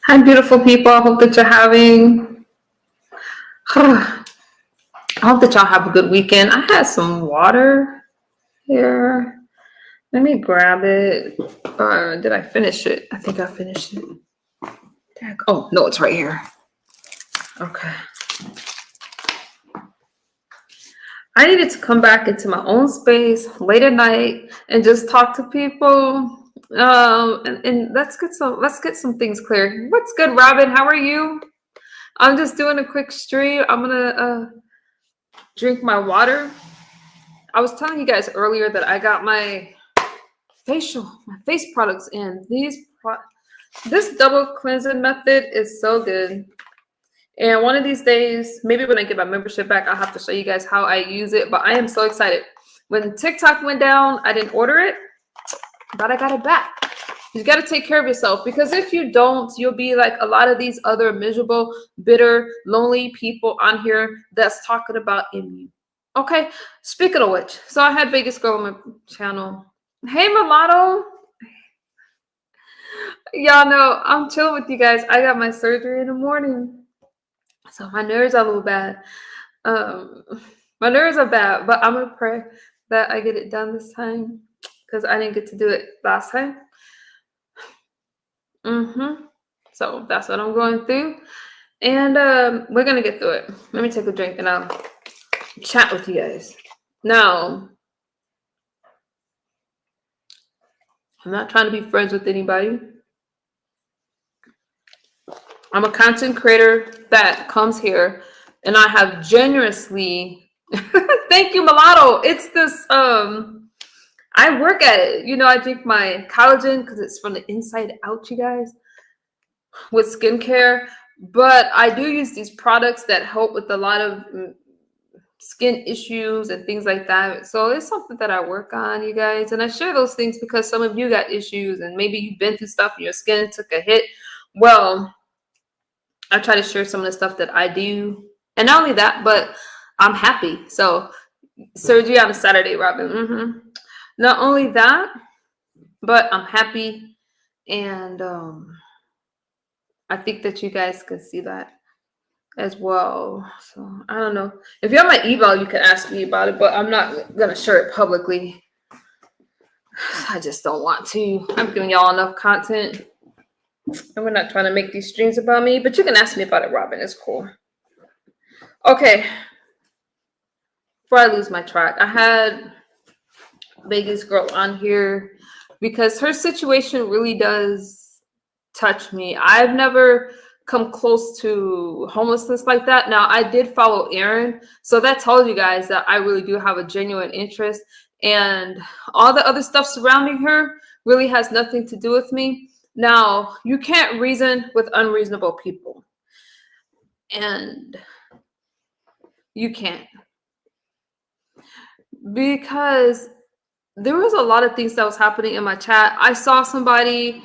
Hi, beautiful people. I hope that you're having. I hope that y'all have a good weekend. I had some water here. Let me grab it. Did I finish it? I think I finished it. Oh, no, it's right here. Okay. I needed to come back into my own space late at night and just talk to people. And let's get some things clear. What's good, Robin? How are you? I'm just doing a quick stream. I'm gonna drink my water. I was telling you guys earlier that I got my face products in. This double cleansing method is so good. And one of these days, maybe when I get my membership back, I'll have to show you guys how I use it. But I am so excited. When TikTok went down, I didn't order it, but I got it back. You got to take care of yourself, because if you don't, you'll be like a lot of these other miserable, bitter, lonely people on here that's talking about MU. Okay, speaking of which, so I had Vegas Girl on my channel. Hey, Mulatto. Y'all know I'm chilling with you guys. I got my surgery in the morning, so my nerves are a little bad. Um, my nerves are bad, but I'm gonna pray that I get it done this time, because I didn't get to do it last time. So that's what I'm going through, and we're gonna get through it. Let me take a drink and I'll chat with you guys. Now, I'm not trying to be friends with anybody. I'm a content creator that comes here, and I have generously thank you, Mulatto. It's this I work at it. You know, I drink my collagen because it's from the inside out, you guys, with skincare. But I do use these products that help with a lot of skin issues and things like that. So it's something that I work on, you guys. And I share those things because some of you got issues and maybe you've been through stuff and your skin took a hit. Well, I try to share some of the stuff that I do. And not only that, but I'm happy. So surgery on a Saturday, Robin. Not only that, but I'm happy. And I think that you guys can see that as well. So I don't know. If you have my email, you can ask me about it, but I'm not going to share it publicly. I just don't want to. I'm giving y'all enough content. And we're not trying to make these streams about me, but you can ask me about it, Robin. It's cool. Okay. Before I lose my track, I had Vegas Girl on here because her situation really does touch me. I've never come close to homelessness like that. Now, I did follow Erin, so that tells you guys that I really do have a genuine interest, and all the other stuff surrounding her really has nothing to do with me. Now, you can't reason with unreasonable people, and you can't, because there was a lot of things that was happening in my chat. I saw somebody,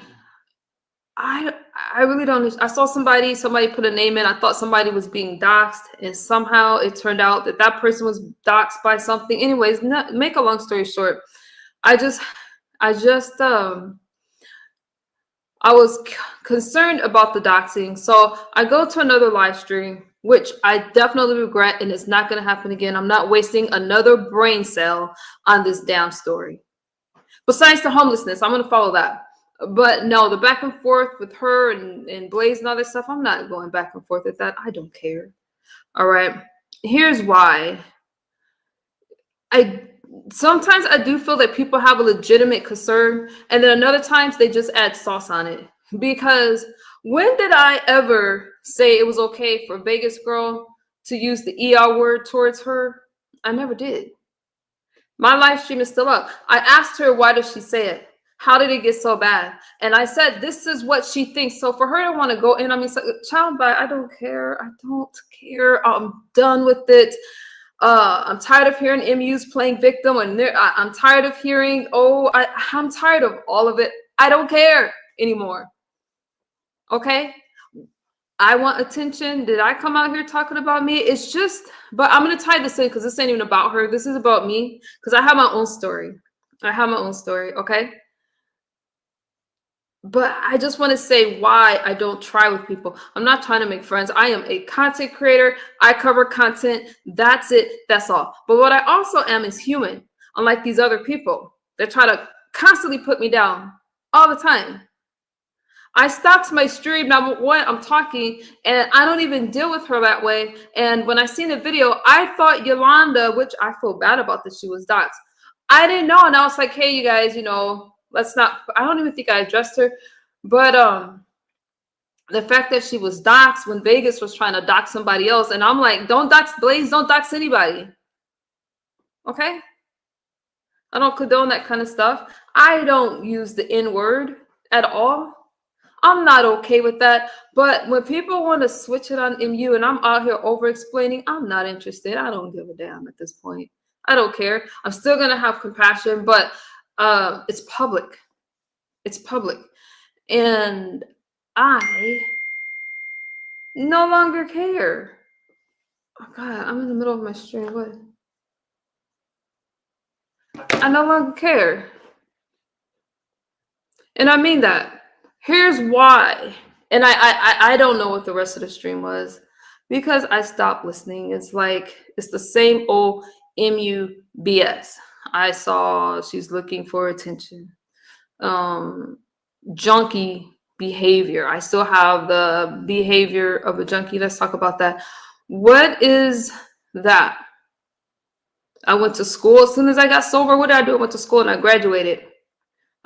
I really don't. I saw somebody put a name in. I thought somebody was being doxxed, and somehow it turned out that that person was doxxed by something. Anyways, make a long story short, I was concerned about the doxing, so I go to another live stream, which I definitely regret, and it's not going to happen again. I'm not wasting another brain cell on this damn story. Besides the homelessness, I'm going to follow that. But no, the back and forth with her and Blaze and all this stuff, I'm not going back and forth with that. I don't care. All right. Here's why. Sometimes I do feel that people have a legitimate concern, and then other times they just add sauce on it. Because when did I ever say it was okay for Vegas Girl to use the ER word towards her? I never did. My live stream is still up. I asked her, why does she say it? How did it get so bad? And I said, this is what she thinks. So for her to want to go in, I mean, child, I don't care. I don't care. I'm done with it. I'm tired of hearing MUs playing victim, and I'm tired of hearing, I'm tired of all of it. I don't care anymore. Okay? I want attention. Did I come out here talking about me? It's just, but I'm going to tie this in because this ain't even about her. This is about me, because I have my own story. Okay? But I just want to say why I don't try with people. I'm not trying to make friends. I am a content creator. I cover content. That's it. That's all. But what I also am is human, unlike these other people that try to constantly put me down all the time. I stopped my stream. Now, one, I'm talking, and I don't even deal with her that way. And when I seen the video, I thought Yolanda, which I feel bad about that she was doxxed. I didn't know, and I was like, "Hey, you guys, let's not." I don't even think I addressed her, but the fact that she was doxxed when Vegas was trying to dox somebody else, and I'm like, "Don't dox Blaze. Don't dox anybody." Okay, I don't condone that kind of stuff. I don't use the N word at all. I'm not okay with that. But when people want to switch it on MU and I'm out here over explaining, I'm not interested. I don't give a damn at this point. I don't care. I'm still gonna have compassion, but it's public. It's public. And I no longer care. Oh God, I'm in the middle of my stream. What? I no longer care. And I mean that. Here's why. And I don't know what the rest of the stream was because I stopped listening. It's like it's the same old MU BS. I saw she's looking for attention. Junkie behavior. I still have the behavior of a junkie. Let's talk about that. What is that? I went to school as soon as I got sober. What did I do? I went to school and I graduated.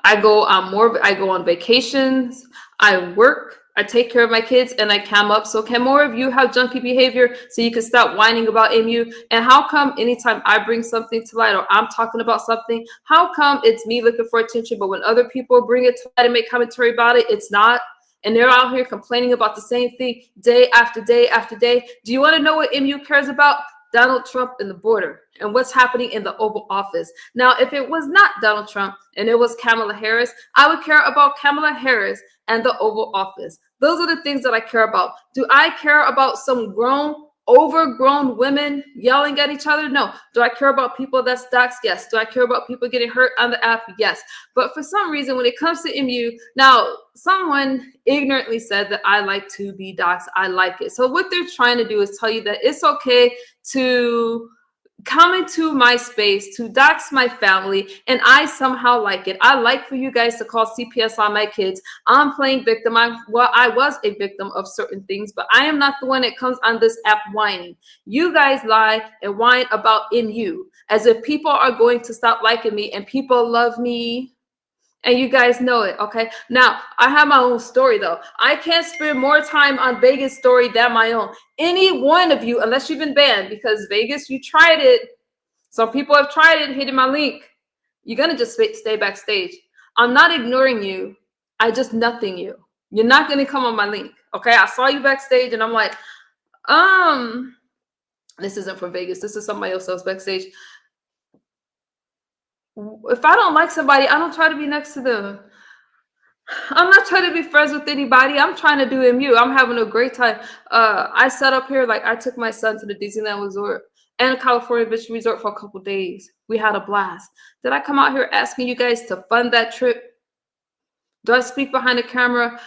I go on vacations, I work, I take care of my kids, and I cam up. So can more of you have junkie behavior so you can stop whining about MU? And how come anytime I bring something to light or I'm talking about something, how come it's me looking for attention, but when other people bring it to light and make commentary about it, it's not? And they're out here complaining about the same thing day after day after day. Do you want to know what MU cares about? Donald Trump and the border and what's happening in the Oval Office. Now, if it was not Donald Trump and it was Kamala Harris, I would care about Kamala Harris and the Oval Office. Those are the things that I care about. Do I care about some overgrown women yelling at each other? No. Do I care about people that's doxxed? Yes. Do I care about people getting hurt on the app? Yes. But for some reason, when it comes to MU, now someone ignorantly said that I like to be doxxed. I like it. So what they're trying to do is tell you that it's okay to come into my space to dox my family, and I somehow like it. I like for you guys to call CPS on my kids. I'm playing victim. I was a victim of certain things, but I am not the one that comes on this app whining. You guys lie and whine about MU as if people are going to stop liking me and people love me. And you guys know it, okay? Now, I have my own story, though. I can't spend more time on Vegas' story than my own. Any one of you, unless you've been banned, because Vegas, you tried it. Some people have tried it, hitting my link. You're going to just stay backstage. I'm not ignoring you. I just nothing you. You're not going to come on my link, okay? I saw you backstage, and I'm like, this isn't for Vegas. This is somebody else backstage. If I don't like somebody, I don't try to be next to them. I'm not trying to be friends with anybody. I'm trying to do MU. I'm having a great time. I set up here, like I took my son to the Disneyland Resort and California Beach Resort for a couple days. We had a blast. Did I come out here asking you guys to fund that trip? Do I speak behind the camera?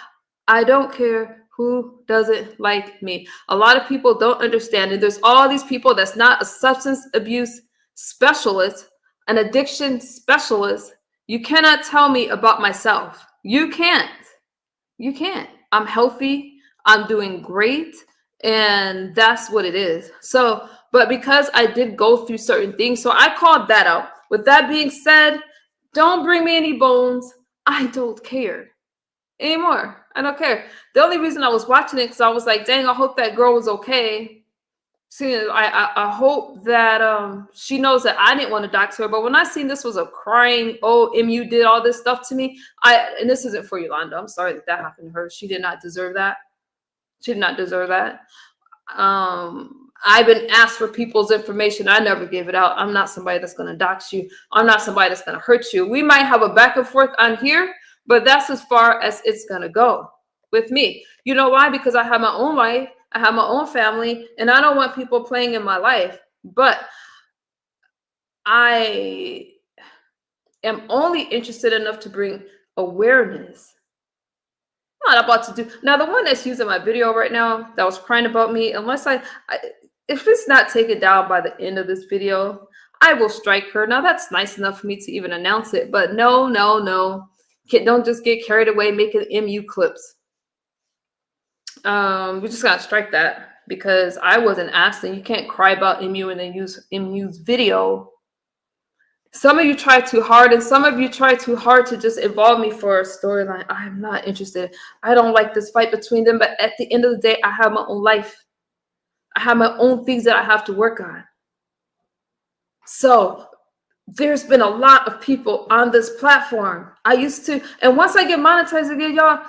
I don't care who doesn't like me. A lot of people don't understand it. There's all these people that's not a substance abuse specialist, an addiction specialist. You cannot tell me about myself. You can't. You can't. I'm healthy. I'm doing great. And that's what it is. So, but because I did go through certain things, so I called that out. With that being said, don't bring me any bones. I don't care anymore. I don't care. The only reason I was watching it because I was like, dang, I hope that girl was okay. See, I hope that she knows that I didn't want to dox her. But when I seen this was a crying, oh, MU did all this stuff to me, and this isn't for Yolanda. I'm sorry that happened to her. She did not deserve that. She did not deserve that. I've been asked for people's information. I never give it out. I'm not somebody that's going to dox you. I'm not somebody that's going to hurt you. We might have a back and forth on here, but that's as far as it's going to go with me. You know why? Because I have my own life. I have my own family, and I don't want people playing in my life. But I am only interested enough to bring awareness not about to do now. The one that's using my video right now that was crying about me, unless if it's not taken down by the end of this video, I will strike her. Now that's nice enough for me to even announce it, but no, no, no. Don't just get carried away making MU clips. We just gotta strike that because I wasn't asking. You can't cry about MU and then use MU's video. Some of you try too hard, and some of you try too hard to just involve me for a storyline. I'm not interested. I don't like this fight between them, but at the end of the day, I have my own life. I have my own things that I have to work on. So there's been a lot of people on this platform. I used to, and once I get monetized again, y'all, I'm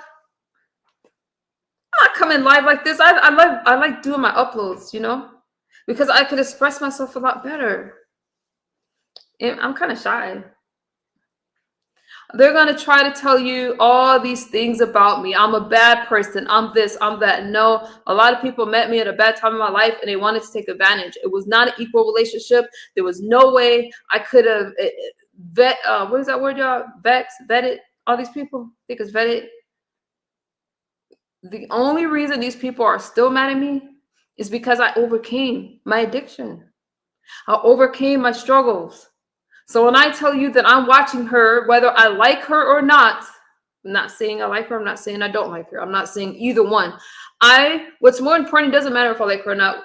not coming live like this. I like doing my uploads, you know, because I could express myself a lot better. And I'm kind of shy. They're going to try to tell you all these things about me. I'm a bad person. I'm this, I'm that. No, a lot of people met me at a bad time in my life and they wanted to take advantage. It was not an equal relationship. There was no way I could have what is that word, y'all? Vetted all these people. I think it's vetted. The only reason these people are still mad at me is because I overcame my addiction. I overcame my struggles. So when I tell you that I'm watching her, whether I like her or not, I'm not saying I like her. I'm not saying I don't like her. I'm not saying either one. What's more important, it doesn't matter if I like her or not.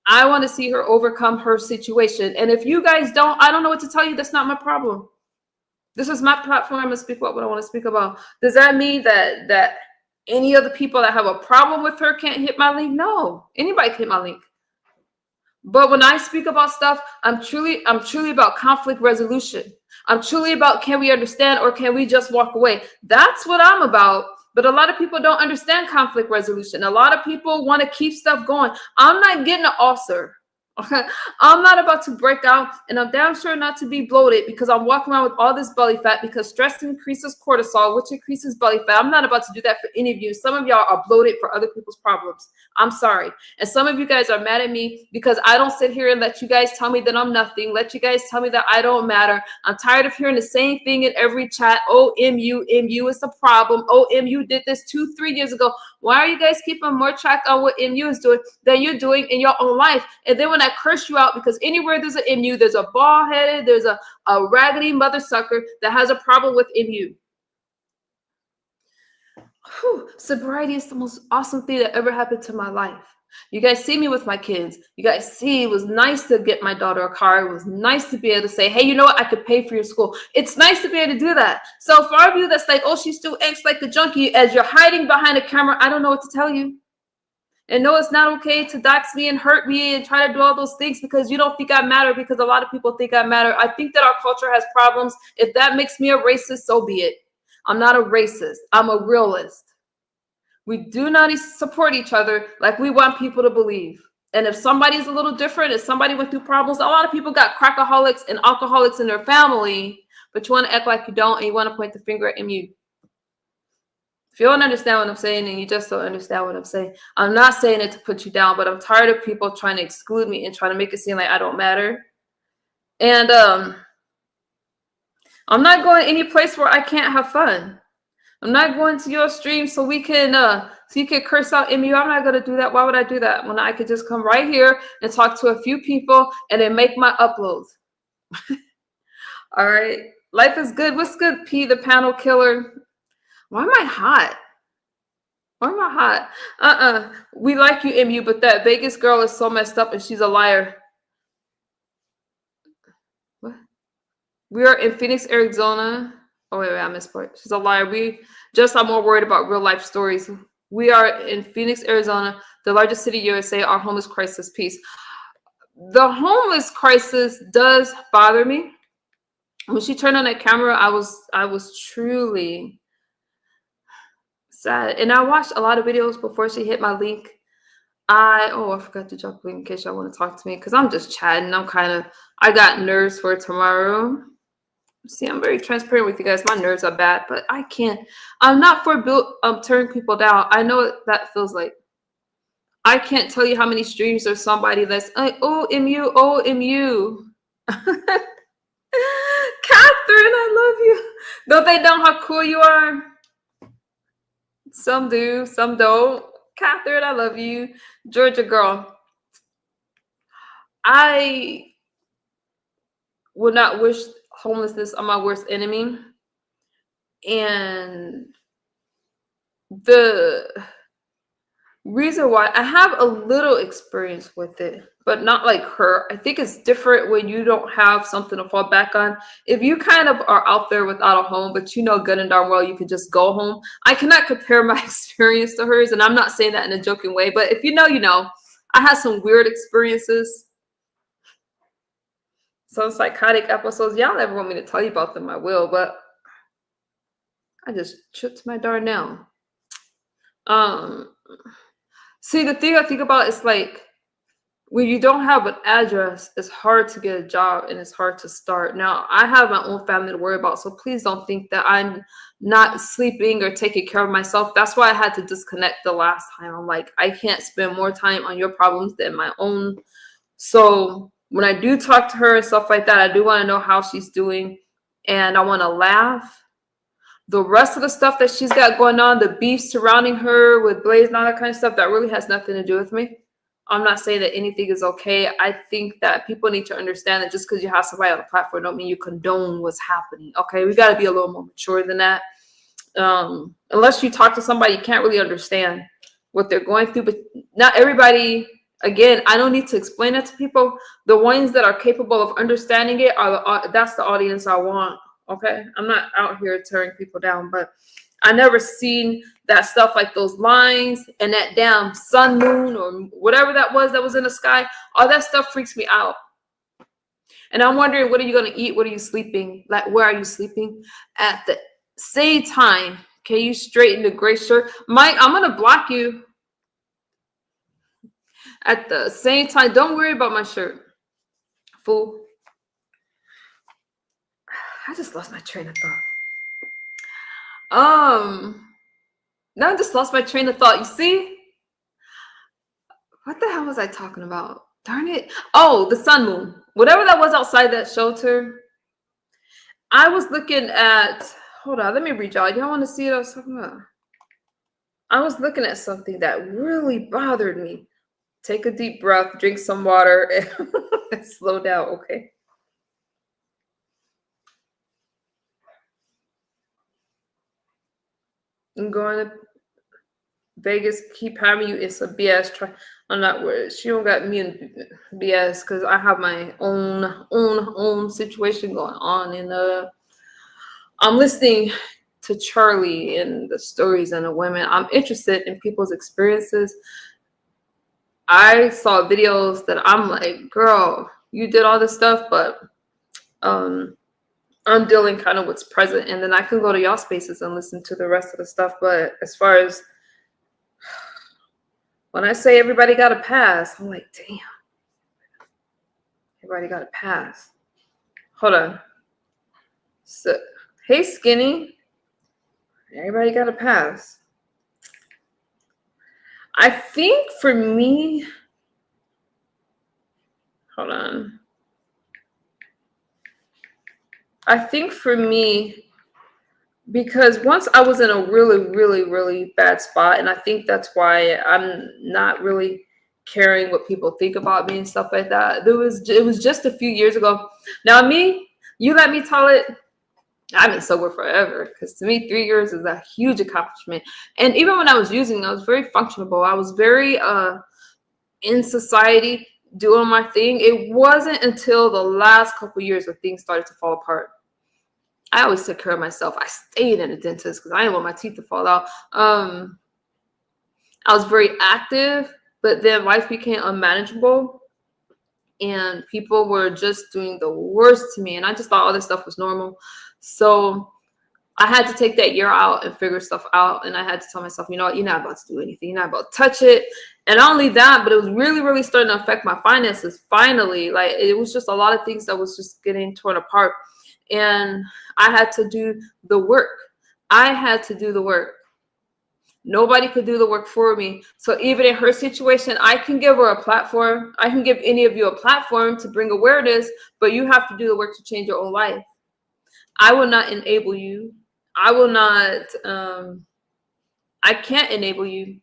I want to see her overcome her situation. And if you guys don't, I don't know what to tell you. That's not my problem. This is my platform. I'm going to speak about what I want to speak about. Does that mean that any of the people that have a problem with her can't hit my link? No, anybody can hit my link. But when I speak about stuff, I'm truly about conflict resolution. I'm truly about, can we understand or can we just walk away? That's what I'm about. But a lot of people don't understand conflict resolution. A lot of people want to keep stuff going. I'm not getting an ulcer. I'm not about to break out, and I'm damn sure not to be bloated because I'm walking around with all this belly fat because stress increases cortisol, which increases belly fat. I'm not about to do that for any of you. Some of y'all are bloated for other people's problems. I'm sorry. And some of you guys are mad at me because I don't sit here and let you guys tell me that I'm nothing. Let you guys tell me that I don't matter. I'm tired of hearing the same thing in every chat. Oh, MU is the problem. Oh, MU did this 2-3 years ago. Why are you guys keeping more track on what MU is doing than you're doing in your own life? And then when I curse you out, because anywhere there's an MU, there's a bald-headed, there's a raggedy mother sucker that has a problem with MU. Whew. Sobriety is the most awesome thing that ever happened to my life. You guys see me with my kids. You guys see it was nice to get my daughter a car. It was nice to be able to say, hey, you know what? I could pay for your school. It's nice to be able to do that. So for all of you that's like, oh, she's still acts like a junkie, as you're hiding behind a camera, I don't know what to tell you. And no, it's not okay to dox me and hurt me and try to do all those things because you don't think I matter, because a lot of people think I matter. I think that our culture has problems. If that makes me a racist, so be it. I'm not a racist. I'm a realist. We do not support each other like we want people to believe. And if somebody's a little different, if somebody went through problems, a lot of people got crackaholics and alcoholics in their family, but you want to act like you don't and you want to point the finger at MU. If you don't understand what I'm saying, and you just don't understand what I'm saying, I'm not saying it to put you down, but I'm tired of people trying to exclude me and trying to make it seem like I don't matter. And I'm not going any place where I can't have fun. I'm not going to your stream so we can so you can curse out MU. I'm not going to do that. Why would I do that when I could just come right here and talk to a few people and then make my uploads? All right. Life is good. What's good, P, the panel killer? Why am I hot? Why am I hot? We like you, MU, but that Vegas girl is so messed up and she's a liar. What? We are in Phoenix, Arizona. Oh, wait, I missed part. She's a liar. I'm more worried about real life stories. We are in Phoenix, Arizona, the largest city in USA. Our homeless crisis piece. The homeless crisis does bother me. When she turned on that camera, I was truly sad. And I watched a lot of videos before she hit my link. I forgot to drop a link in case y'all want to talk to me, because I'm just chatting. I got nerves for tomorrow. See, I'm very transparent with you guys. My nerves are bad, but I'm not for turning people down. I know what that feels like. I can't tell you how many streams there's somebody that's like, oh, MU. Catherine, I love you. Don't they know how cool you are? Some do, some don't. Catherine, I love you. Georgia girl, I would not wish homelessness on my worst enemy. And the reason why I have a little experience with it, but not like her. I think it's different when you don't have something to fall back on. If you kind of are out there without a home, but you know good and darn well you can just go home. I cannot compare my experience to hers, and I'm not saying that in a joking way, but if you know, you know. I had some weird experiences, some psychotic episodes. Y'all ever want me to tell you about them, I will, but I just tripped my darn nail. See, the thing I think about is like when you don't have an address, it's hard to get a job and it's hard to start. Now, I have my own family to worry about, so please don't think that I'm not sleeping or taking care of myself. That's why I had to disconnect the last time. I'm like, I can't spend more time on your problems than my own. So when I do talk to her and stuff like that, I do want to know how she's doing, and I want to laugh. The rest of the stuff that she's got going on, the beef surrounding her with Blaze and all that kind of stuff, that really has nothing to do with me. I'm not saying that anything is okay. I think that people need to understand that just because you have somebody on a platform don't mean you condone what's happening. Okay, we got to be a little more mature than that. Unless you talk to somebody, you can't really understand what they're going through. But not everybody. Again, I don't need to explain it to people. The ones that are capable of understanding it that's the audience I want. Okay, I'm not out here tearing people down, but I never seen that stuff like those lines and that damn sun, moon, or whatever that was in the sky. All that stuff freaks me out. And I'm wondering, what are you going to eat? What are you sleeping? Like, where are you sleeping? At the same time, can you straighten the gray shirt? Mike, I'm going to block you. At the same time, don't worry about my shirt, fool. I just lost my train of thought. Now I just lost my train of thought. You see? What the hell was I talking about? Darn it. Oh, the sun moon. Whatever that was outside that shelter. I was looking at, hold on, let me read y'all. Y'all want to see what I was talking about? I was looking at something that really bothered me. Take a deep breath, drink some water, and slow down, okay? I'm going to Vegas, keep having you. It's a BS. I'm not worried. She don't got me in BS because I have my own situation going on, and I'm listening to Charlie and the stories and the women. I'm interested in people's experiences. I saw videos that I'm like, girl, you did all this stuff, but I'm dealing kind of what's present, and then I can go to y'all spaces and listen to the rest of the stuff. But as far as when I say everybody got a pass, I'm like, damn, everybody got a pass. Hold on. So, hey, Skinny, everybody got a pass. I think for me, hold on. I think for me, because once I was in a really bad spot, and I think that's why I'm not really caring what people think about me and stuff like that. It was just a few years ago. Now me, you let me tell it, I've been sober forever, because to me 3 years is a huge accomplishment. And even when I was using, I was very functionable. I was very in society doing my thing. It wasn't until the last couple years where things started to fall apart. I always took care of myself. I stayed in a dentist because I didn't want my teeth to fall out. I was very active, but then life became unmanageable and people were just doing the worst to me. And I just thought all this stuff was normal. So I had to take that year out and figure stuff out. And I had to tell myself, you know what, you're not about to do anything. You're not about to touch it. And not only that, but it was really starting to affect my finances. Finally, like it was just a lot of things that was just getting torn apart. And I had to do the work. I had to do the work. Nobody could do the work for me. So even in her situation, I can give her a platform. I can give any of you a platform to bring awareness, but you have to do the work to change your own life. I will not enable you. I will not, I I can't enable you.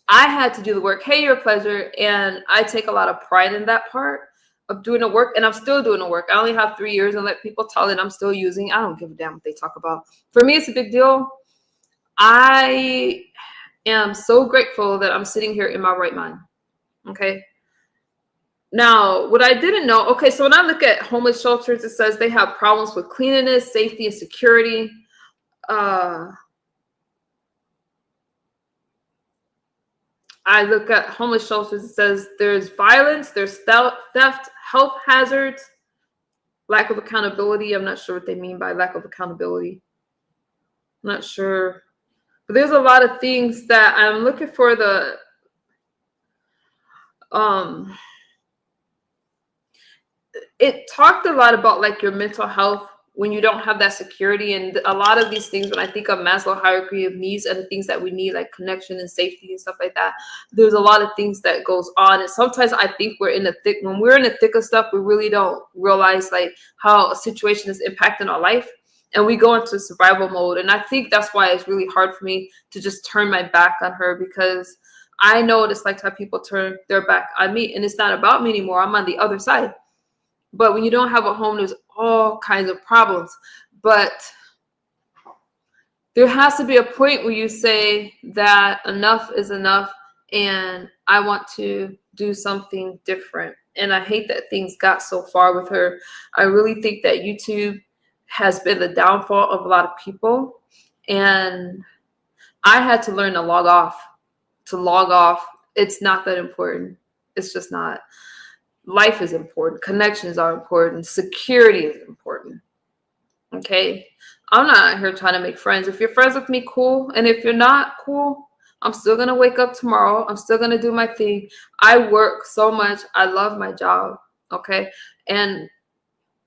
I had to do the work. Hey, your pleasure. And I take a lot of pride in that part of doing the work. And I'm still doing the work. I only have 3 years and let people tell it I'm still using. I don't give a damn what they talk about. For me, it's a big deal. I am so grateful that I'm sitting here in my right mind. Okay. Now, what I didn't know, okay, so when I look at homeless shelters, it says they have problems with cleanliness, safety, and security. I look at homeless shelters, it says there's violence, there's theft, health hazards, lack of accountability. I'm not sure what they mean by lack of accountability. I'm not sure. But there's a lot of things that I'm looking for the it talked a lot about like your mental health when you don't have that security, and a lot of these things, when I think of Maslow hierarchy of needs and the things that we need, like connection and safety and stuff like that, there's a lot of things that goes on. And sometimes I think when we're in the thick of stuff, we really don't realize like how a situation is impacting our life, and we go into survival mode. And I think that's why it's really hard for me to just turn my back on her, because I know what it's like to have people turn their back on me, and it's not about me anymore. I'm on the other side. But when you don't have a home, there's all kinds of problems. But there has to be a point where you say that enough is enough and I want to do something different. And I hate that things got so far with her. I really think that YouTube has been the downfall of a lot of people. And I had to learn to log off. It's not that important. It's just not. Life is important. Connections are important. Security is important. Okay? I'm not here trying to make friends. If you're friends with me, cool. And if you're not, cool. I'm still going to wake up tomorrow. I'm still going to do my thing. I work so much. I love my job. Okay? And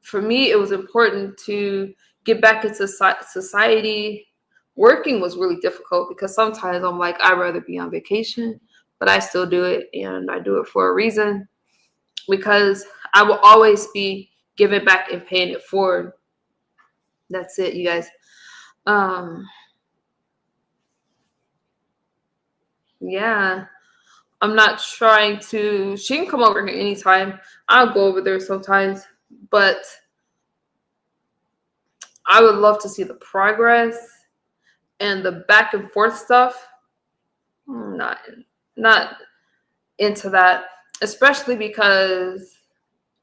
for me, it was important to get back into society. Working was really difficult because sometimes I'm like, I'd rather be on vacation, but I still do it. And I do it for a reason. Because I will always be giving back and paying it forward. That's it, you guys. Yeah. I'm not trying to. She can come over here anytime. I'll go over there sometimes. But I would love to see the progress and the back and forth stuff. I'm not into that. Especially because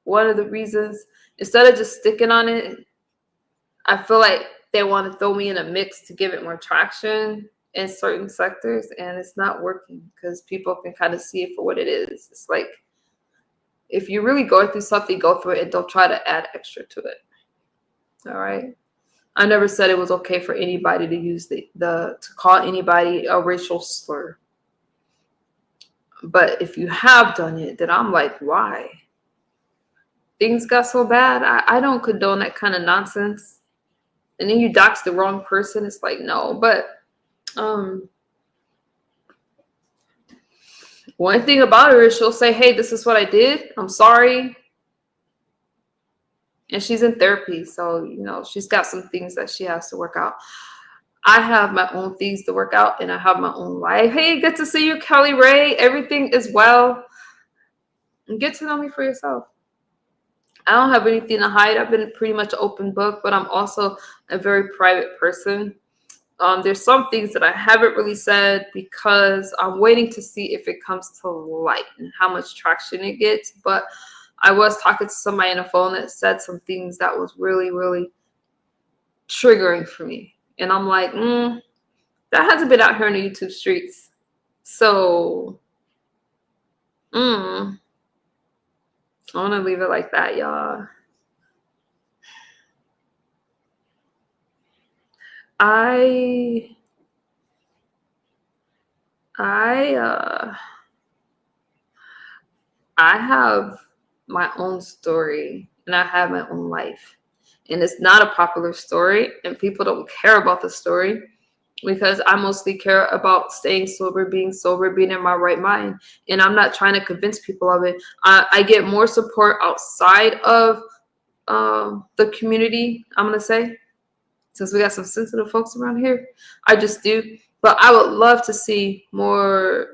one of the reasons, instead of just sticking on it, I feel like they want to throw me in a mix to give it more traction in certain sectors, and it's not working because people can kind of see it for what it is. It's like, if you're really going through something, go through it and don't try to add extra to it. All right. I never said it was okay for anybody to use to call anybody a racial slur. But if you have done it, then I'm like, why? Things got so bad. I don't condone that kind of nonsense. And then you dox the wrong person. It's like, no. But one thing about her is she'll say, hey, this is what I did. I'm sorry. And she's in therapy. So, she's got some things that she has to work out. I have my own things to work out, and I have my own life. Hey, good to see you, Kelly Ray. Everything is well. And get to know me for yourself. I don't have anything to hide. I've been pretty much an open book, but I'm also a very private person. There's some things that I haven't really said because I'm waiting to see if it comes to light and how much traction it gets. But I was talking to somebody on the phone that said some things that was really, really triggering for me. And I'm like, that hasn't been out here in the YouTube streets. So, I want to leave it like that, y'all. I have my own story and I have my own life. And it's not a popular story, and people don't care about the story because I mostly care about staying sober, being in my right mind. And I'm not trying to convince people of it. I get more support outside of the community, I'm going to say, since we got some sensitive folks around here. I just do. But I would love to see more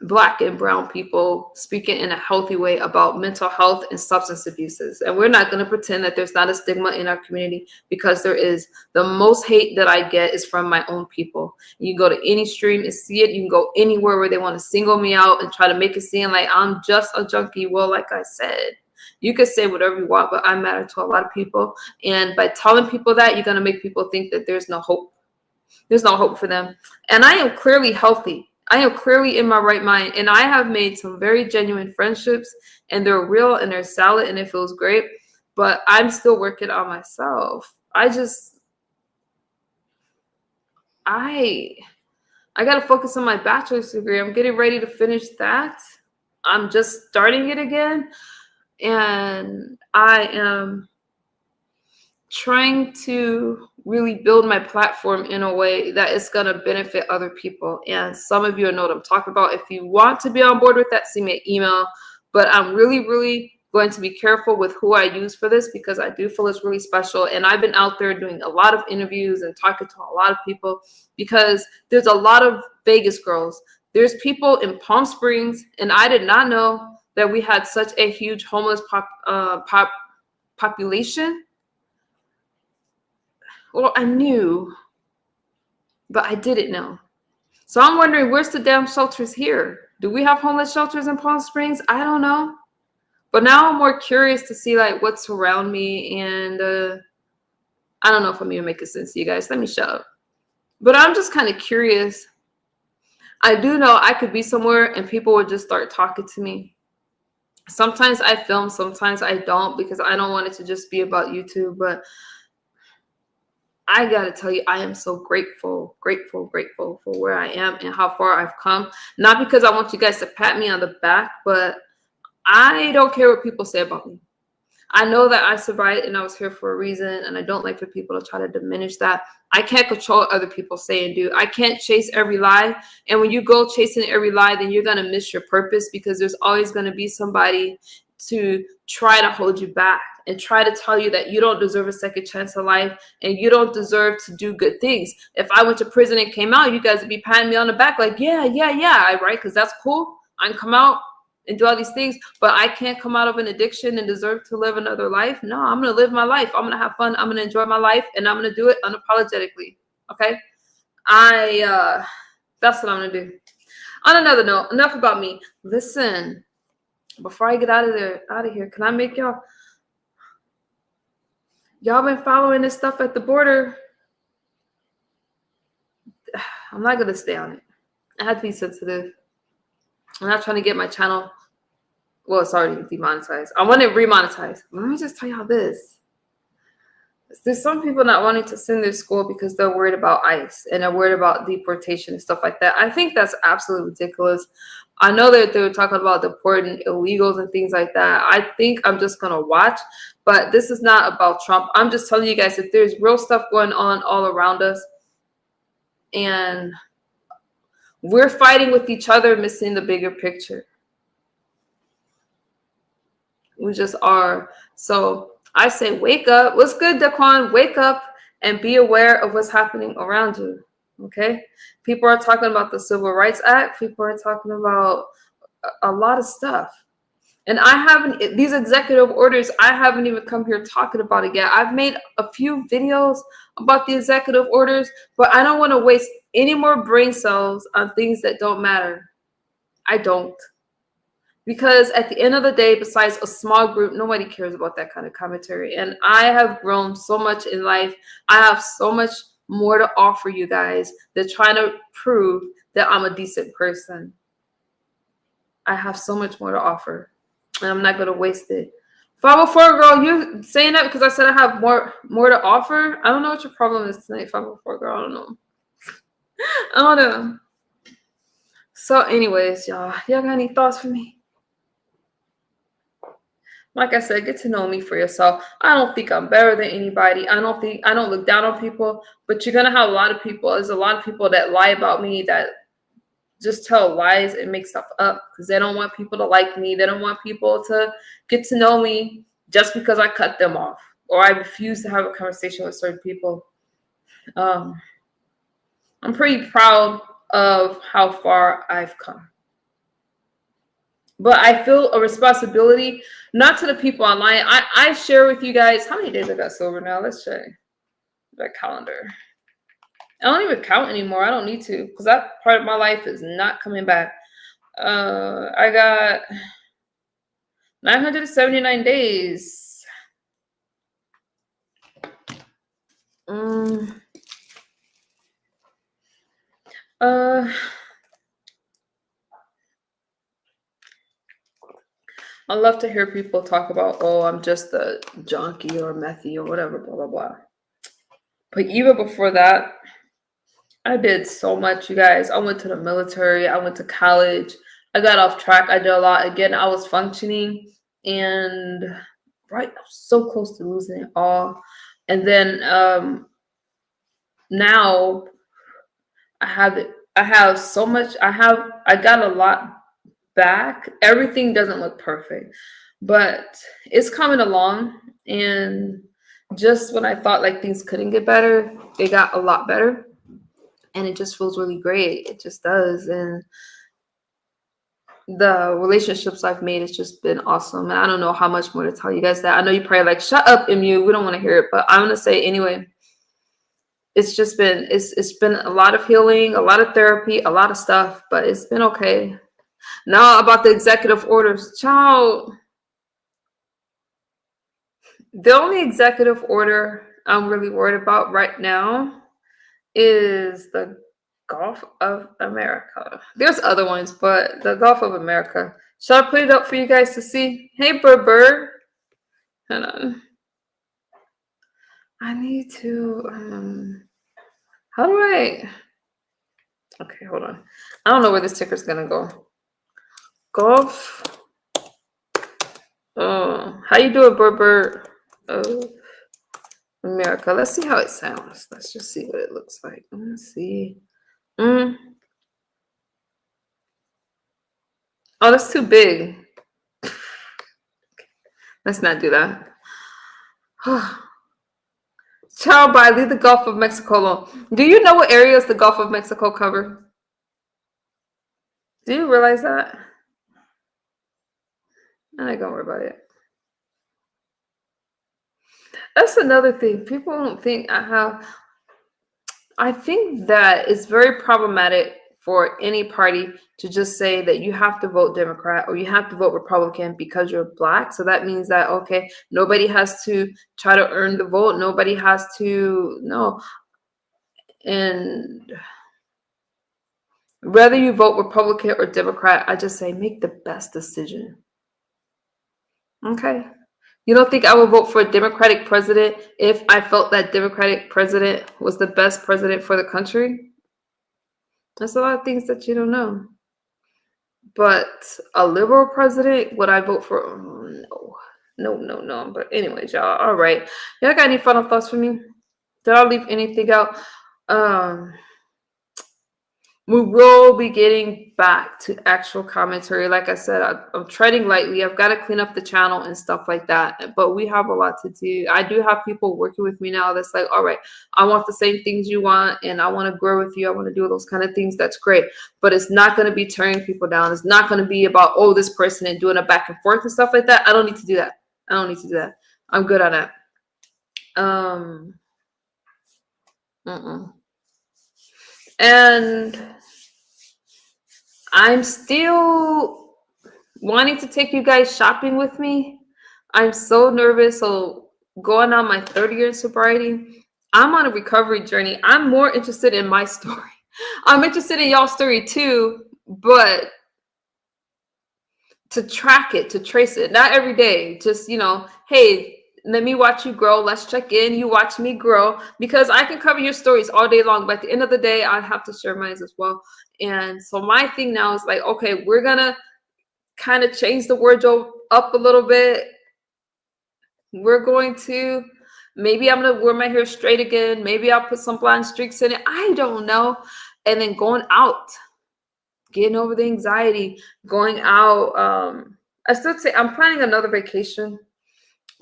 Black and brown people speaking in a healthy way about mental health and substance abuses. And we're not going to pretend that there's not a stigma in our community, because there is. The most hate that I get is from my own people. You can go to any stream and see it. You can go anywhere where they want to single me out and try to make it seem like I'm just a junkie. Well, like I said, you can say whatever you want, but I matter to a lot of people. And by telling people that, you're going to make people think that there's no hope. There's no hope for them. And I am clearly healthy. I am clearly in my right mind. And I have made some very genuine friendships, and they're real and they're solid and it feels great. But I'm still working on myself. I got to focus on my bachelor's degree. I'm getting ready to finish that. I'm just starting it again. And I am trying to really build my platform in a way that is going to benefit other people. And some of you know what I'm talking about. If you want to be on board with that, send me an email. But I'm really going to be careful with who I use for this, because I do feel it's really special. And I've been out there doing a lot of interviews and talking to a lot of people, because there's a lot of Vegas girls. There's people in Palm Springs, and I did not know that we had such a huge homeless population. Well, I knew, but I didn't know. So I'm wondering, where's the damn shelters here? Do we have homeless shelters in Palm Springs? I don't know. But now I'm more curious to see like what's around me. And I don't know if I'm even making sense to you guys. Let me shut up. But I'm just kind of curious. I do know I could be somewhere and people would just start talking to me. Sometimes I film, sometimes I don't, because I don't want it to just be about YouTube. But I got to tell you, I am so grateful for where I am and how far I've come. Not because I want you guys to pat me on the back, but I don't care what people say about me. I know that I survived and I was here for a reason, and I don't like for people to try to diminish that. I can't control what other people say and do. I can't chase every lie. And when you go chasing every lie, then you're going to miss your purpose, because there's always going to be somebody to try to hold you back and try to tell you that you don't deserve a second chance in life and you don't deserve to do good things. If I went to prison and came out, you guys would be patting me on the back like, yeah, right? Because that's cool. I can come out and do all these things, but I can't come out of an addiction and deserve to live another life. No, I'm going to live my life. I'm going to have fun. I'm going to enjoy my life, and I'm going to do it unapologetically. Okay. That's what I'm going to do. On another note, enough about me. Listen, before I get out of here, can I make y'all been following this stuff at the border? I'm not going to stay on it. I have to be sensitive. I'm not trying to get my channel. Well, it's already demonetized. I want it remonetized. Let me just tell y'all this. There's some people not wanting to send their school because they're worried about ICE and they're worried about deportation and stuff like that. I think that's absolutely ridiculous. I know that they were talking about deporting illegals and things like that. I think I'm just going to watch. But this is not about Trump. I'm just telling you guys that there's real stuff going on all around us. And we're fighting with each other, missing the bigger picture. We just are. So I say, wake up. What's good, Daquan? Wake up and be aware of what's happening around you. Okay? People are talking about the Civil Rights Act. People are talking about a lot of stuff. And I haven't, these executive orders, I haven't even come here talking about it yet. I've made a few videos about the executive orders, but I don't want to waste any more brain cells on things that don't matter. I don't. Because at the end of the day, besides a small group, nobody cares about that kind of commentary. And I have grown so much in life. I have so much more to offer you guys. They're trying to prove that I'm a decent person. I have so much more to offer. And I'm not going to waste it. 504 girl, you saying that because I said I have more to offer? I don't know what your problem is tonight, 504 girl. I don't know. I don't know. So anyways, y'all got any thoughts for me? Like I said, get to know me for yourself. I don't think I'm better than anybody. I don't look down on people, but you're going to have a lot of people. There's a lot of people that lie about me, that just tell lies and make stuff up because they don't want people to like me. They don't want people to get to know me just because I cut them off or I refuse to have a conversation with certain people. Um, I'm pretty proud of how far I've come. But I feel a responsibility, not to the people online. I share with you guys how many days I got sober now. Let's check that calendar. I don't even count anymore. I don't need to, because that part of my life is not coming back. I got 979 days. Um, uh, I love to hear people talk about, oh, I'm just a junkie or methy or whatever, blah, blah, blah. But even before that, I did so much, you guys. I went to the military. I went to college. I got off track. I did a lot. Again, I was functioning and right, I was so close to losing it all. And then now I have it. I have so much. I got a lot back. Everything doesn't look perfect, but it's coming along. And just when I thought like things couldn't get better, they got a lot better. And it just feels really great. It just does. And the relationships I've made, it's just been awesome. And I don't know how much more to tell you guys that. I know you probably like, shut up, MU. We don't want to hear it. But I'm going to say anyway, it's just been, it's been a lot of healing, a lot of therapy, a lot of stuff, but it's been okay. Now about the executive orders. Child, the only executive order I'm really worried about right now is the Gulf of America. There's other ones, but the Gulf of America. Shall I put it up for you guys to see? Hey, Bird. Hold on. I need to, how do I, okay, hold on. I don't know where this ticker's gonna go. Gulf, how you do it, Bird? America. Let's see how it sounds. Let's just see what it looks like. Let's see. Oh, that's too big. Let's not do that. Child, by leave the Gulf of Mexico alone. Do you know what areas the Gulf of Mexico cover? Do you realize that? I ain't gonna worry about it. That's another thing. People don't think I think that it's very problematic for any party to just say that you have to vote Democrat or you have to vote Republican because you're Black. So that means that, okay, nobody has to try to earn the vote. Nobody has to, no. And whether you vote Republican or Democrat, I just say make the best decision. Okay. You don't think I would vote for a Democratic president if I felt that Democratic president was the best president for the country? There's a lot of things that you don't know. But a liberal president, would I vote for? No. But anyways, y'all, all right. Y'all got any final thoughts for me? Did I leave anything out? We will be getting back to actual commentary. Like I said, I'm treading lightly. I've got to clean up the channel and stuff like that. But we have a lot to do. I do have people working with me now that's like, all right, I want the same things you want, and I want to grow with you. I want to do those kind of things. That's great. But it's not going to be tearing people down. It's not going to be about, oh, this person and doing a back and forth and stuff like that. I don't need to do that. I'm good on that. And I'm still wanting to take you guys shopping with me. I'm so nervous. So going on my third year in sobriety, I'm on a recovery journey. I'm more interested in my story. I'm interested in y'all's story too, but to track it, to trace it, not every day. Just, hey, let me watch you grow. Let's check in. You watch me grow, because I can cover your stories all day long. But at the end of the day, I have to share mine as well. And so my thing now is like, okay, we're going to kind of change the wardrobe up a little bit. We're going to, maybe I'm going to wear my hair straight again. Maybe I'll put some blonde streaks in it. I don't know. And then going out, getting over the anxiety, going out. I still say I'm planning another vacation,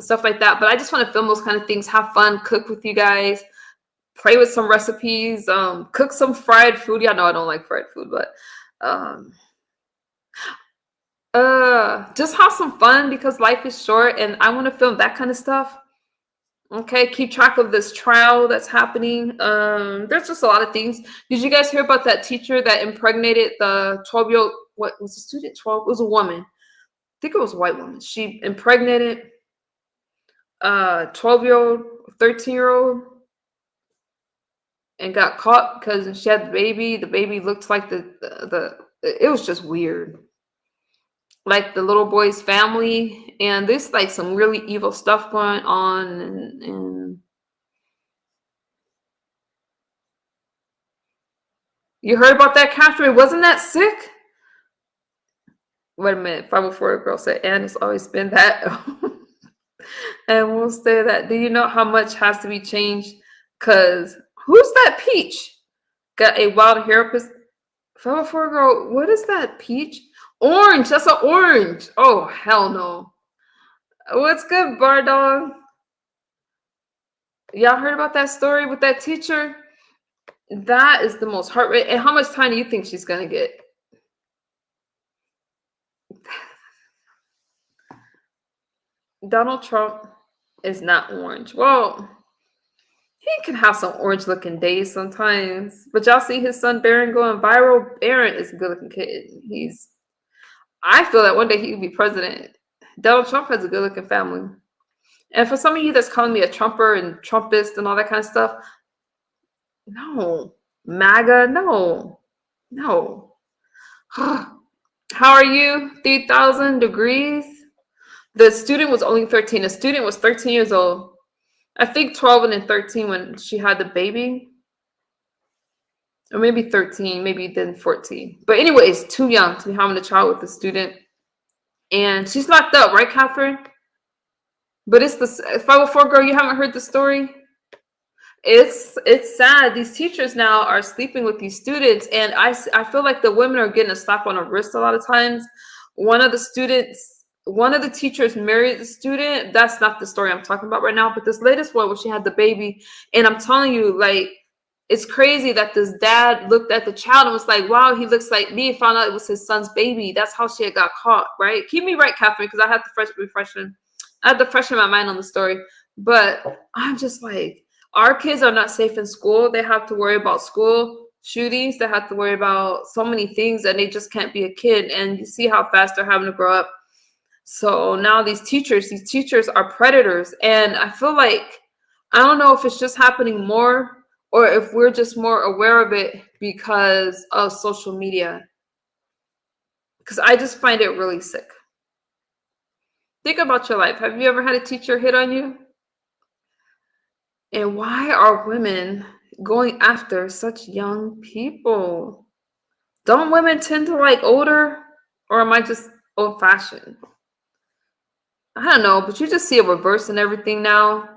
stuff like that. But I just want to film those kind of things, have fun, cook with you guys. play with some recipes, cook some fried food. Yeah, no, I don't like fried food, but um, just have some fun because life is short, and I want to film that kind of stuff. Okay, keep track of this trial that's happening. There's just a lot of things. Did you guys hear about that teacher that impregnated the 12-year-old? What was the student? 12? It was a woman. I think it was a white woman. She impregnated 12-year-old, 13-year-old, and got caught because she had the baby. The baby looked like the it was just weird. Like the little boy's family, and there's like some really evil stuff going on, and you heard about that, Catherine? Wasn't that sick? Wait a minute. 504 girl said, and it's always been that. And we'll say that. Do you know how much has to be changed? Because who's that Peach? Got a wild hairpiece. 504 girl, what is that Peach? Orange. That's an orange. Oh, hell no. What's good, Bar Dog? Y'all heard about that story with that teacher? That is the most heart rate. And how much time do you think she's going to get? Donald Trump is not orange. Well, he can have some orange looking days sometimes. But y'all see his son Barron going viral? Barron is a good looking kid. I feel that one day he could be president. Donald Trump has a good looking family. And for some of you that's calling me a Trumper and Trumpist and all that kind of stuff, no. MAGA, no. No. How are you? 3,000 degrees? The student was only 13. The student was 13 years old. I think 12 and then 13 when she had the baby. Or maybe 13, maybe then 14. But anyways, too young to be having a child with a student. And she's locked up, right, Catherine? But it's the 504 girl, you haven't heard the story? It's sad. These teachers now are sleeping with these students, and I feel like the women are getting a slap on the wrist a lot of times. One of the teachers married the student. That's not the story I'm talking about right now, but this latest one where she had the baby, and I'm telling you, like, it's crazy that this dad looked at the child and was like, wow, he looks like me, and found out it was his son's baby. That's how she had got caught, right? Keep me right, Catherine, because I had to freshen my mind on the story. But I'm just like, our kids are not safe in school. They have to worry about school shootings. They have to worry about so many things, and they just can't be a kid. And you see how fast they're having to grow up. So now these teachers are predators. And I feel like, I don't know if it's just happening more or if we're just more aware of it because of social media. Because I just find it really sick. Think about your life. Have you ever had a teacher hit on you? And why are women going after such young people? Don't women tend to like older? Or am I just old-fashioned? I don't know, but you just see a reverse in everything now.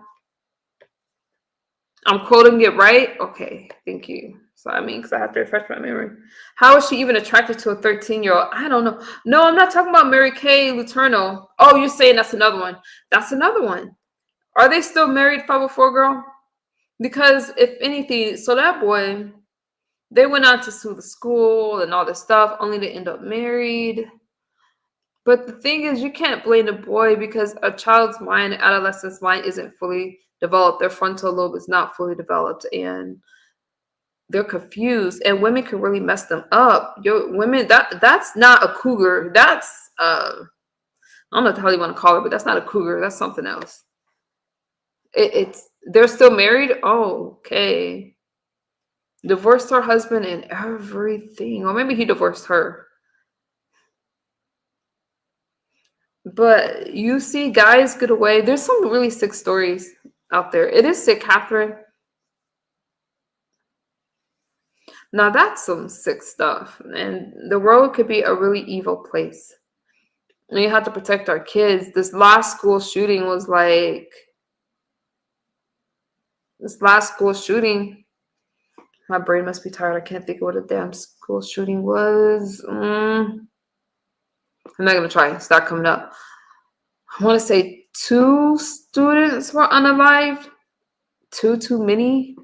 I'm quoting it right? Okay, thank you. So because I have to refresh my memory. How is she even attracted to a 13-year-old? I don't know. No, I'm not talking about Mary Kay Letourneau. Oh, you're saying that's another one. That's another one. Are they still married, 504 girl? Because if anything, so that boy, they went on to sue the school and all this stuff, only to end up married. But the thing is, you can't blame the boy because a child's mind, adolescent's mind isn't fully developed. Their frontal lobe is not fully developed, and they're confused. And women can really mess them up. Women, that's not a cougar. That's I don't know what the hell you want to call it, but that's not a cougar. That's something else. They're still married. Oh, okay. Divorced her husband and everything, or maybe he divorced her. But you see guys get away. There's some really sick stories out there. It is sick, Catherine. Now that's some sick stuff. And the world could be a really evil place. And you have to protect our kids. This last school shooting, my brain must be tired. I can't think of what a damn school shooting was. I'm not going to try. It's not coming up. I want to say 2 students were unalived. Too many.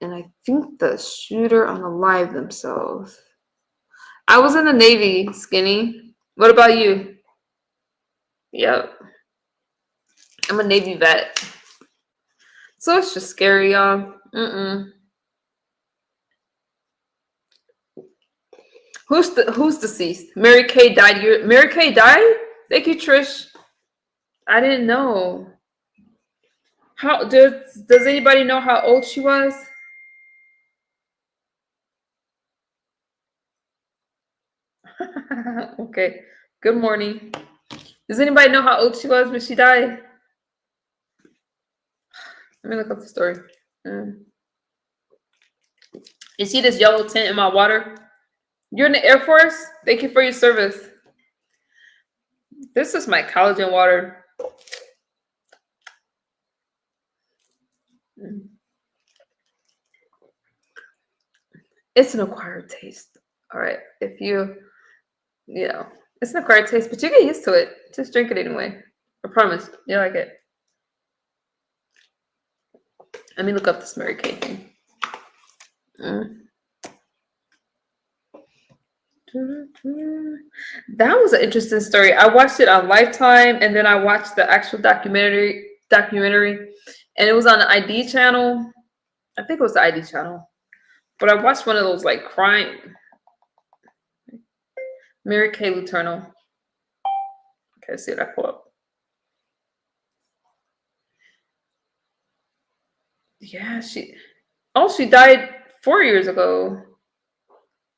And I think the shooter unalived themselves. I was in the Navy, Skinny. What about you? Yep. I'm a Navy vet. So it's just scary, y'all. Who's deceased? Mary Kay died. Mary Kay died? Thank you, Trish. I didn't know. How does anybody know how old she was? Okay. Good morning. Does anybody know how old she was when she died? Let me look up the story. You see this yellow tint in my water? You're in the Air Force? Thank you for your service. This is my collagen water. It's an acquired taste. All right. If you know, it's an acquired taste, but you get used to it. Just drink it anyway. I promise. You like it. Let me look up this Mary Kay thing. That was an interesting story. I watched it on Lifetime, and then I watched the actual documentary, and it was on the ID channel. I think it was the ID channel, but I watched one of those like crime. Mary Kay Letourneau. Okay, let's see what I pull up. Yeah, she died 4 years ago.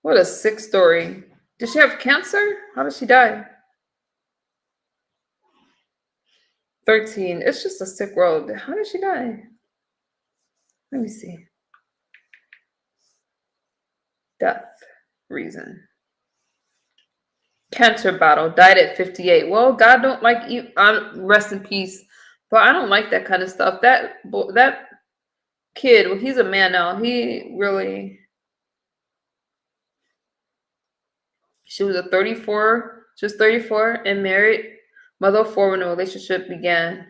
What a sick story. Did she have cancer? How did she die? 13. It's just a sick world. How did she die? Let me see. Death reason. Cancer battle. Died at 58. Well, God don't like you. Rest in peace. But I don't like that kind of stuff. That kid, well, he's a man now. He really. She was 34. She was 34 and married. Mother of four when the relationship began.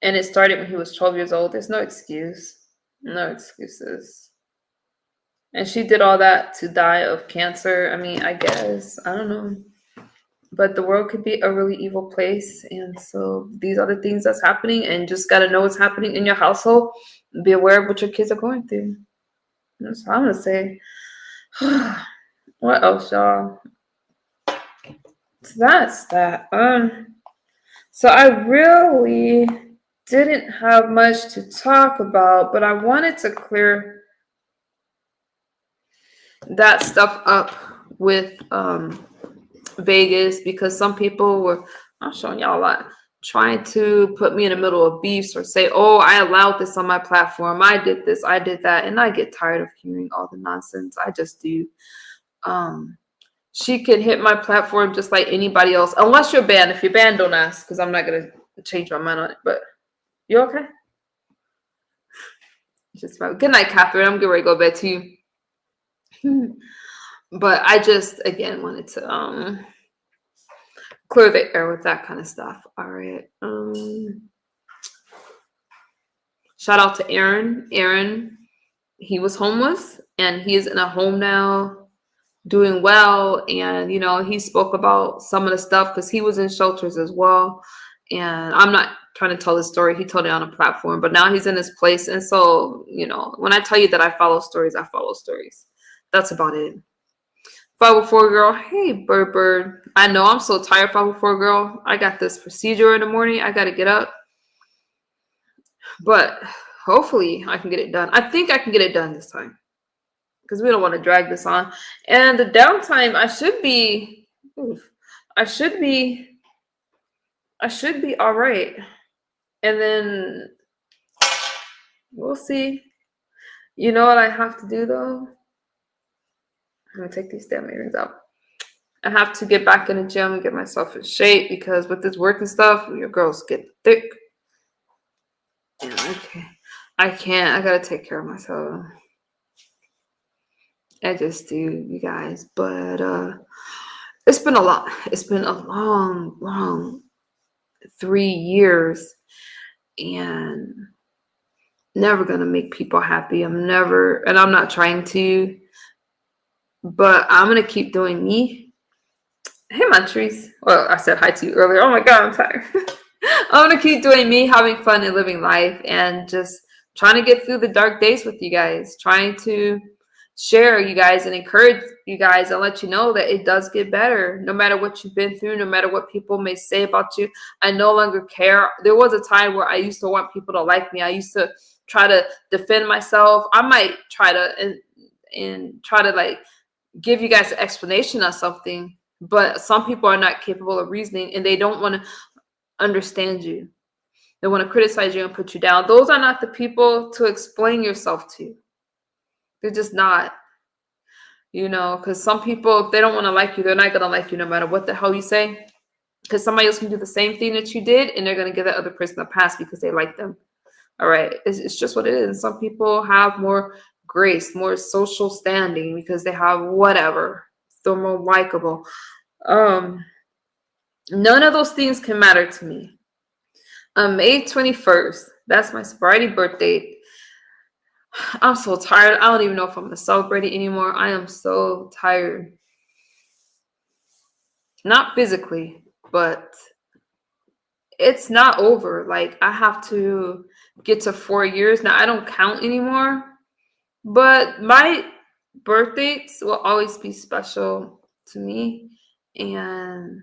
And it started when he was 12 years old. There's no excuse. No excuses. And she did all that to die of cancer. I mean, I guess. I don't know. But the world could be a really evil place. And so these are the things that's happening. And just got to know what's happening in your household. Be aware of what your kids are going through. That's what I'm going to say. What else, y'all? So that's that. So I really didn't have much to talk about, but I wanted to clear that stuff up with Vegas, because some people were, I'm showing y'all a lot, trying to put me in the middle of beefs or say, oh, I allowed this on my platform. I did this, I did that. And I get tired of hearing all the nonsense. I just do. She can hit my platform just like anybody else, unless you're banned. If you're banned, don't ask, because I'm not going to change my mind on it. But you okay? Just about. Good night, Catherine. I'm getting ready to go to bed too. But I just, again, wanted to clear the air with that kind of stuff. All right. Shout out to Aaron. Aaron, he was homeless, and he is in a home now, doing well. And he spoke about some of the stuff because he was in shelters as well. And I'm not trying to tell his story. He told it on a platform, but now he's in his place. And so, when I tell you that I follow stories, I follow stories. That's about it. 504 girl. Hey, Bird. I know I'm so tired, 504 girl. I got this procedure in the morning. I got to get up. But hopefully I can get it done. I think I can get it done this time, because we don't want to drag this on. And the downtime, I should be all right. And then we'll see. You know what I have to do though? I'm gonna take these damn earrings out. I have to get back in the gym and get myself in shape, because with this work and stuff, your girls get thick. And I can't. I gotta take care of myself. I just do, you guys. But it's been a lot. It's been a long 3 years. And Never gonna make people happy. I'm never, and I'm not trying to, but I'm gonna keep doing me. Hey, my trees. Well, I said hi to you earlier. Oh my God, I'm tired. I'm gonna keep doing me, having fun and living life, and just trying to get through the dark days with you guys, trying to share you guys and encourage you guys and let you know that it does get better no matter what you've been through, no matter what people may say about you. I no longer care. There was a time where I used to want people to like me. I used to try to defend myself. I might try to and try to like give you guys an explanation of something, but some people are not capable of reasoning and they don't want to understand you. They want to criticize you and put you down. Those are not the people to explain yourself to. They're just not, because some people, if they don't want to like you, they're not going to like you no matter what the hell you say. Because somebody else can do the same thing that you did and they're going to give that other person a pass because they like them. All right. It's just what it is. And some people have more grace, more social standing because they have whatever. They're more likable. None of those things can matter to me. May 21st, that's my sobriety birthday. I'm so tired. I don't even know if I'm going to celebrate it anymore. I am so tired. Not physically, but it's not over. Like, I have to get to 4 years. Now, I don't count anymore, but my birthdays will always be special to me. And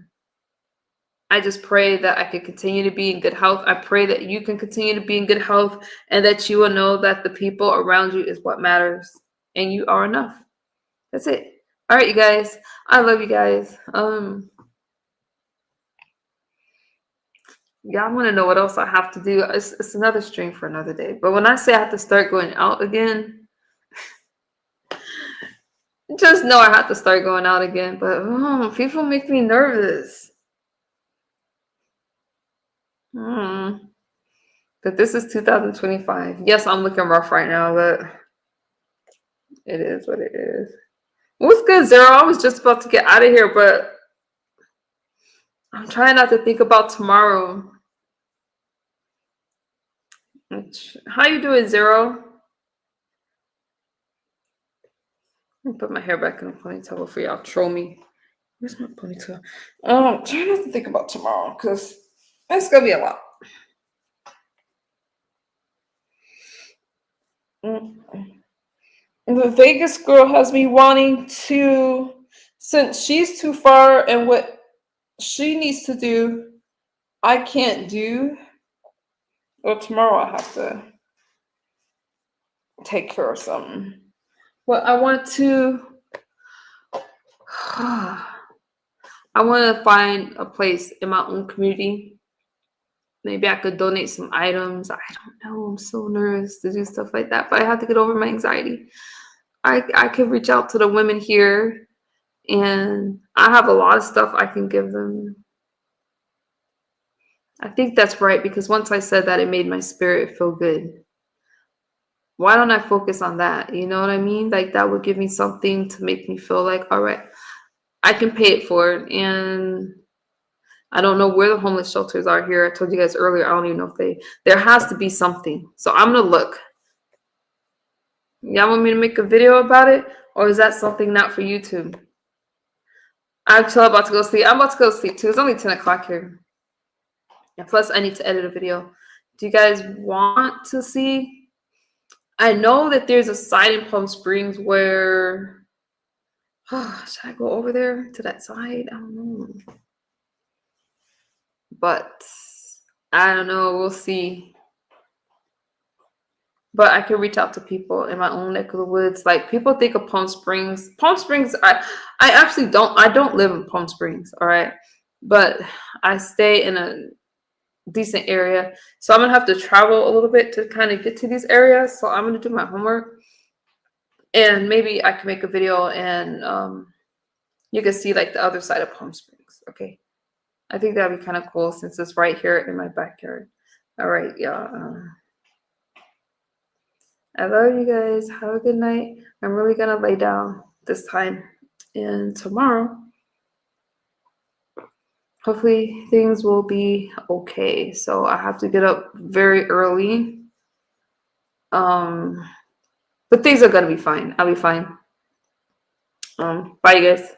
I just pray that I can continue to be in good health. I pray that you can continue to be in good health and that you will know that the people around you is what matters and you are enough. That's it. All right, you guys. I love you guys. Y'all want to know what else I have to do? It's another stream for another day. But when I say I have to start going out again, just know I have to start going out again. But people make me nervous. But this is 2025. Yes, I'm looking rough right now, but it is what it is. What's good, Zero? I was just about to get out of here, but I'm trying not to think about tomorrow. How you doing, Zero? Let me put my hair back in a ponytail before y'all troll me. Where's my ponytail? Try not to think about tomorrow because it's gonna be a lot. The Vegas girl has me wanting to, since she's too far and what she needs to do, I can't do. Well, tomorrow I have to take care of something. But I want to. I want to find a place in my own community. Maybe I could donate some items. I don't know. I'm so nervous to do stuff like that, but I have to get over my anxiety. I could reach out to the women here, and I have a lot of stuff I can give them. I think that's right, because once I said that, it made my spirit feel good. Why don't I focus on that? You know what I mean? Like, that would give me something to make me feel like, all right, I can pay it for it. And I don't know where the homeless shelters are here. I told you guys earlier, I don't even know if there has to be something. So I'm going to look. Y'all want me to make a video about it? Or is that something not for YouTube? I'm about to go sleep. I'm about to go sleep too. It's only 10 o'clock here. And plus, I need to edit a video. Do you guys want to see? I know that there's a side in Palm Springs where... should I go over there to that side? I don't know. But I don't know. We'll see. But I can reach out to people in my own neck of the woods. Like, people think of Palm Springs. Palm Springs, I actually don't. I don't live in Palm Springs, all right? But I stay in a decent area. So I'm going to have to travel a little bit to kind of get to these areas. So I'm going to do my homework. And maybe I can make a video and you can see, like, the other side of Palm Springs, okay? I think that would be kind of cool since it's right here in my backyard. All right, y'all. I love you guys. Have a good night. I'm really going to lay down this time. And tomorrow, hopefully things will be okay. So I have to get up very early But things are gonna be fine. I'll be fine. Bye, you guys.